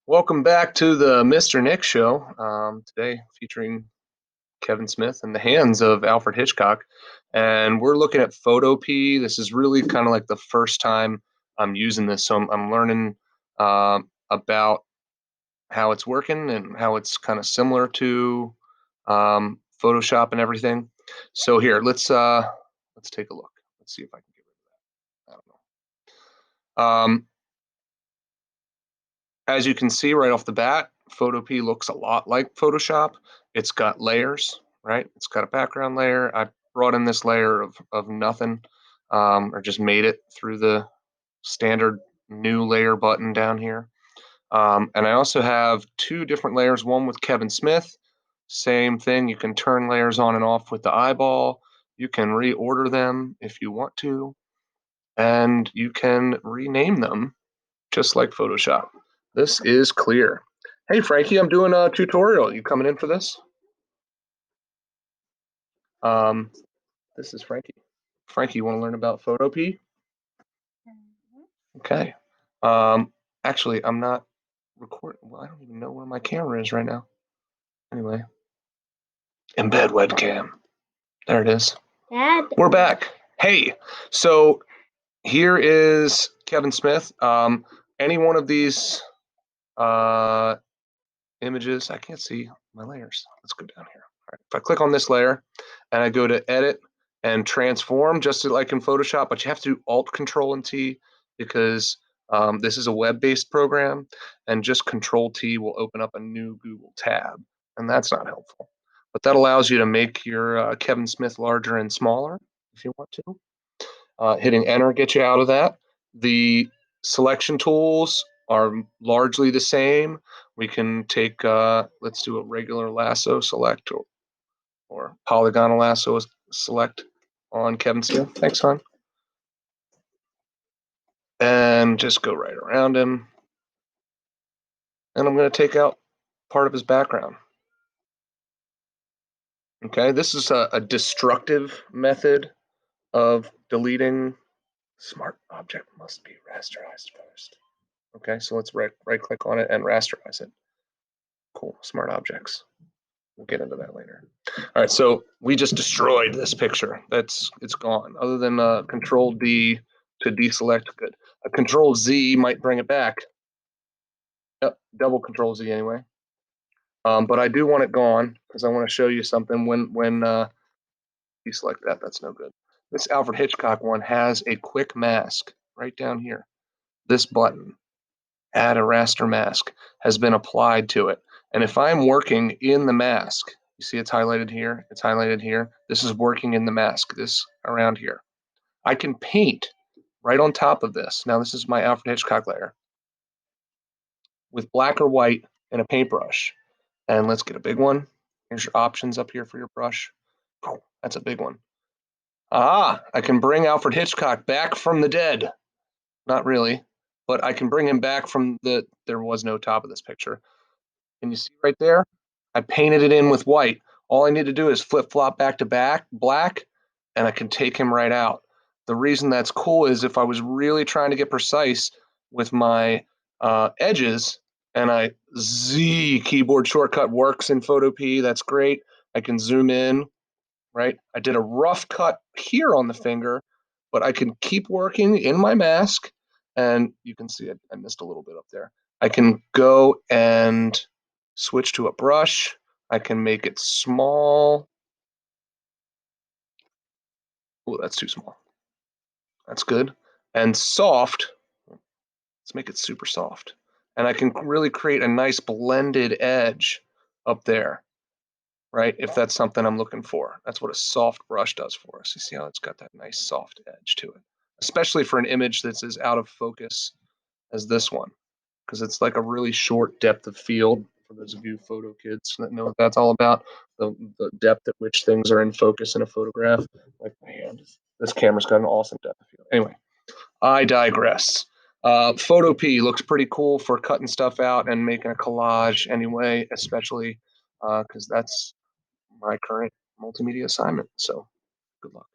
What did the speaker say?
Welcome back to the Mr. Nick Show. Today featuring Kevin Smith in the hands of Alfred Hitchcock. And we're looking at Photopea. This is really kind of like the first time I'm using this. So I'm learning about how it's working and how it's kind of similar to Photoshop and everything. So here, let's take a look. Let's see if I can get rid of that. I don't know. As you can see right off the bat, Photopea looks a lot like Photoshop. It's got layers, right? It's got a background layer. I brought in this layer of nothing, or just made it through the standard new layer button down here. And I also have two different layers, one with Kevin Smith. Same thing, you can turn layers on and off with the eyeball. You can reorder them if you want to, and you can rename them just like Photoshop. This is clear. Hey, Frankie, I'm doing a tutorial. You coming in for this? Um, this is Frankie. Frankie, you want to learn about Photopea? Okay. Um, Actually, I'm not recording. Well, I don't even know where my camera is right now. Anyway, embed webcam. There it is. Dad. We're back. Hey, so here is Kevin Smith. Any one of these uh, images. I can't see my layers. Let's go down here. All right. If I click on this layer and I go to edit and transform, just like in Photoshop, but you have to do Alt Control and T because this is a web-based program, and just Control T will open up a new Google tab, and that's not helpful. But that allows you to make your Kevin Smith larger and smaller if you want to. Hitting enter gets you out of that. The selection tools are largely the same. We can take, let's do a regular lasso select or polygonal lasso select on Kevin Smith. Thanks, hon. And just go right around him. And I'm going to take out part of his background. Okay, this is a destructive method of deleting. Smart object must be rasterized first. Okay, so let's right click on it and rasterize it. Cool, smart objects. We'll get into that later. All right, so we just destroyed this picture. It's gone. Other than Control D to deselect, good. A Control Z might bring it back. Yep, double Control Z anyway. But I do want it gone because I want to show you something. When deselect that, that's no good. This Alfred Hitchcock one has a quick mask right down here. This button, add a raster mask, has been applied to it. And if I'm working in the mask, you see it's highlighted here, it's highlighted here. This is working in the mask, this around here. I can paint right on top of this. Now this is my Alfred Hitchcock layer with black or white and a paintbrush. And let's get a big one. Here's your options up here for your brush. Oh, that's a big one. Ah, I can bring Alfred Hitchcock back from the dead. Not really, but I can bring him back from there was no top of this picture. Can you see right there? I painted it in with white. All I need to do is flip flop back to back black, and I can take him right out. The reason that's cool is if I was really trying to get precise with my edges, and I Z keyboard shortcut works in Photopea, that's great. I can zoom in, right? I did a rough cut here on the finger, but I can keep working in my mask, and you can see I missed a little bit up there. I can go and switch to a brush. I can make it small. Oh, that's too small. That's good. And soft. Let's make it super soft. And I can really create a nice blended edge up there, right? If that's something I'm looking for. That's what a soft brush does for us. You see how it's got that nice soft edge to it, especially for an image that's as out of focus as this one, because it's like a really short depth of field. For those of you photo kids that know what that's all about, the depth at which things are in focus in a photograph. Like my hand, this camera's got an awesome depth of field. Anyway, I digress. Photopea looks pretty cool for cutting stuff out and making a collage anyway, especially because that's my current multimedia assignment. So good luck.